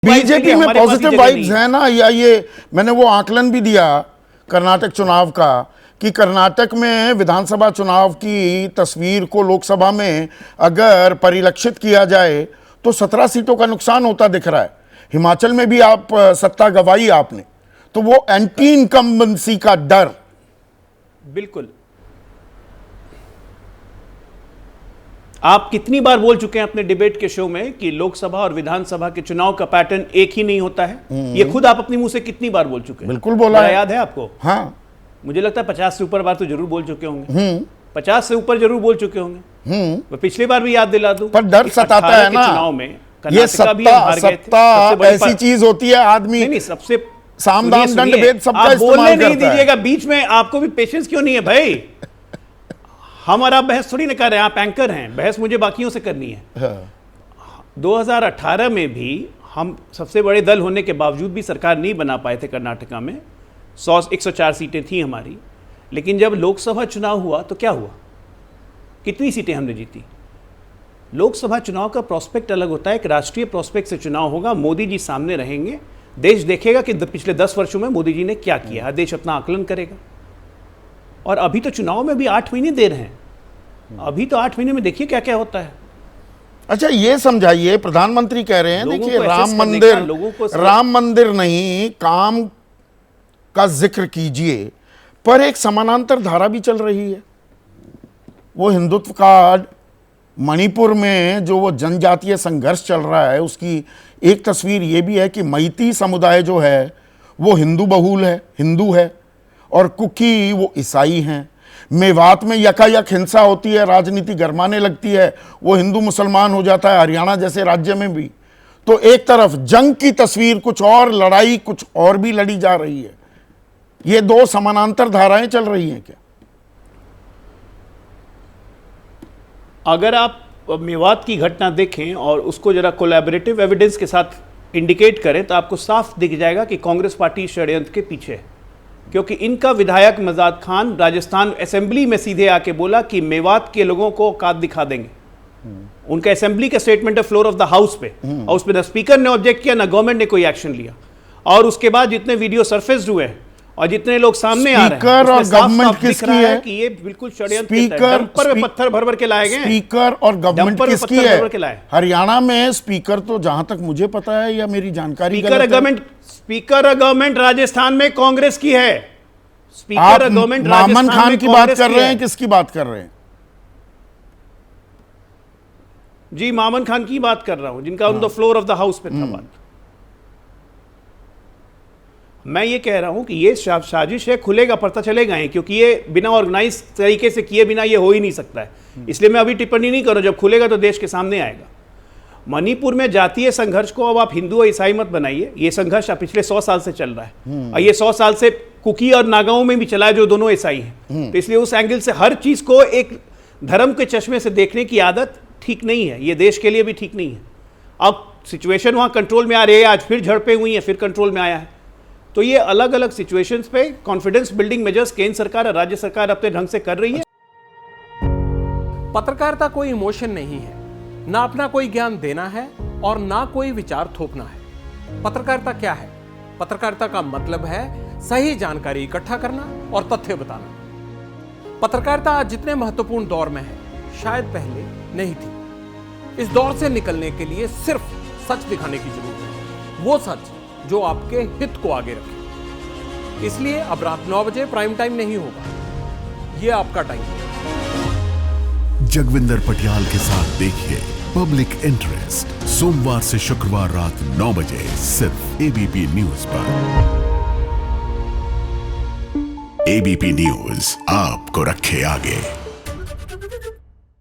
BJP में positive vibes है ना, या ये मैंने वो आकलन भी दिया कर्नाटक चुनाव का कि कर्नाटक में विधानसभा चुनाव की तस्वीर को लोकसभा में अगर परिलक्षित किया जाए तो 17 सीटों का नुकसान होता दिख रहा है। हिमाचल में भी आप सत्ता गंवाई आपने, तो वो एंटी इनकम्बेंसी का डर। बिल्कुल, आप कितनी बार बोल चुके हैं अपने डिबेट के शो में कि लोकसभा और विधानसभा के चुनाव का पैटर्न एक ही नहीं होता है। ये खुद आप अपने मुंह से कितनी बार बोल चुके हैं? बिल्कुल बोला है। याद है आपको? हाँ, मुझे लगता है 50 से ऊपर बार तो जरूर बोल चुके होंगे। 50 से ऊपर जरूर बोल चुके होंगे। मैं पिछली बार भी याद दिला दूं, पर डर सताता है ना चुनाव में। ये सत्ता ऐसी चीज होती है, आदमी नहीं सबसे साम दाम दंड भेद सबका बोलने नहीं दीजिएगा बीच में। आपको भी पेशेंस क्यों नहीं है भाई? हम और आप बहस थोड़ी ना कर रहे हैं, आप एंकर हैं, बहस मुझे बाकियों से करनी है। हाँ। 2018 में भी हम सबसे बड़े दल होने के बावजूद भी सरकार नहीं बना पाए थे कर्नाटका में। 104 सीटें थी हमारी, लेकिन जब लोकसभा चुनाव हुआ तो क्या हुआ? कितनी सीटें हमने जीती? लोकसभा चुनाव का प्रोस्पेक्ट अलग होता है। एक राष्ट्रीय प्रोस्पेक्ट से चुनाव होगा, मोदी जी सामने रहेंगे, देश देखेगा कि पिछले 10 वर्षों में मोदी जी ने क्या किया, देश अपना आकलन करेगा। और अभी तो चुनाव में भी 8 महीने देर हैं, अभी तो 8 महीने में देखिए क्या क्या होता है। अच्छा, ये समझाइए, प्रधानमंत्री कह रहे हैं देखिए राम मंदिर नहीं, काम का जिक्र कीजिए, पर एक समानांतर धारा भी चल रही है। वो हिंदुत्व का मणिपुर में जो वो जनजातीय संघर्ष चल रहा है, उसकी एक तस्वीर ये भी है कि मैती समुदाय जो है वो हिंदू बहुल है, हिंदू है, और कुकी वो ईसाई हैं। मेवात में यकायक हिंसा होती है, राजनीति गरमाने लगती है, वो हिंदू मुसलमान हो जाता है, हरियाणा जैसे राज्य में भी। तो एक तरफ जंग की तस्वीर कुछ और, लड़ाई कुछ और भी लड़ी जा रही है। ये दो समानांतर धाराएं चल रही हैं क्या? अगर आप मेवात की घटना देखें और उसको जरा कोलैबोरेटिव एविडेंस के साथ इंडिकेट करें तो आपको साफ दिख जाएगा कि कांग्रेस पार्टी षड्यंत्र के पीछे है। क्योंकि इनका विधायक मजाद खान राजस्थान असेंबली में सीधे आके बोला कि मेवात के लोगों को औकात दिखा देंगे। उनका असेंबली का स्टेटमेंट है फ्लोर ऑफ द हाउस पे, और उस पर न स्पीकर ने ऑब्जेक्ट किया, न गवर्नमेंट ने कोई एक्शन लिया। और उसके बाद जितने वीडियो सरफेस हुए हैं और जितने लोग सामने आ रहे हैं, स्पीकर और गवर्नमेंट किसकी है कि ये बिल्कुल षड्यंत्र है। डंपर में पत्थर भर भर के लाए गए। स्पीकर और गवर्नमेंट किसकी है? हरियाणा में स्पीकर तो जहां तक मुझे पता है या मेरी जानकारी, स्पीकर गवर्नमेंट राजस्थान में कांग्रेस की है। स्पीकर गवर्नमेंट मामन खान की बात कर रहे हैं, किसकी बात कर रहे हैं? जी, मामन खान की बात कर रहा हूं, जिनका on the floor of the house पे था बात। मैं ये कह रहा हूं कि ये साजिश है, खुलेगा पता चलेगा ही, क्योंकि ये बिना ऑर्गेनाइज तरीके से किए बिना ये हो ही नहीं सकता है। इसलिए मैं अभी टिप्पणी नहीं करूं, जब खुलेगा तो देश के सामने आएगा। मणिपुर में जातीय संघर्ष को अब आप हिंदू और ईसाई मत बनाइए, ये संघर्ष पिछले 100 साल से चल रहा है, और ये 100 साल से कुकी और नागाओं में भी चला है, जो दोनों ईसाई हैं। तो इसलिए उस एंगल से हर चीज को एक धर्म के चश्मे से देखने की आदत ठीक नहीं है, ये देश के लिए भी ठीक नहीं है। अब सिचुएशन वहां कंट्रोल में आ रही है, आज फिर झड़पें हुई हैं, फिर कंट्रोल में आया है। तो ये अलग अलग सिचुएशंस पे कॉन्फिडेंस बिल्डिंग मेजर्स केंद्र सरकार और राज्य सरकार अपने ढंग से कर रही है। पत्रकारिता कोई इमोशन नहीं है, ना अपना कोई ज्ञान देना है और ना कोई विचार थोपना है। पत्रकारिता क्या है? पत्रकारिता का मतलब है सही जानकारी इकट्ठा करना और तथ्य बताना। पत्रकारिता आज जितने महत्वपूर्ण दौर में है, शायद पहले नहीं थी। इस दौर से निकलने के लिए सिर्फ सच दिखाने की जरूरत है, वो सच जो आपके हित को आगे रखे। इसलिए अब रात 9 बजे प्राइम टाइम नहीं होगा, ये आपका टाइम है। जगविंदर पटियाल के साथ देखिए पब्लिक इंटरेस्ट, सोमवार से शुक्रवार रात 9 बजे सिर्फ एबीपी न्यूज पर। एबीपी न्यूज आपको रखे आगे।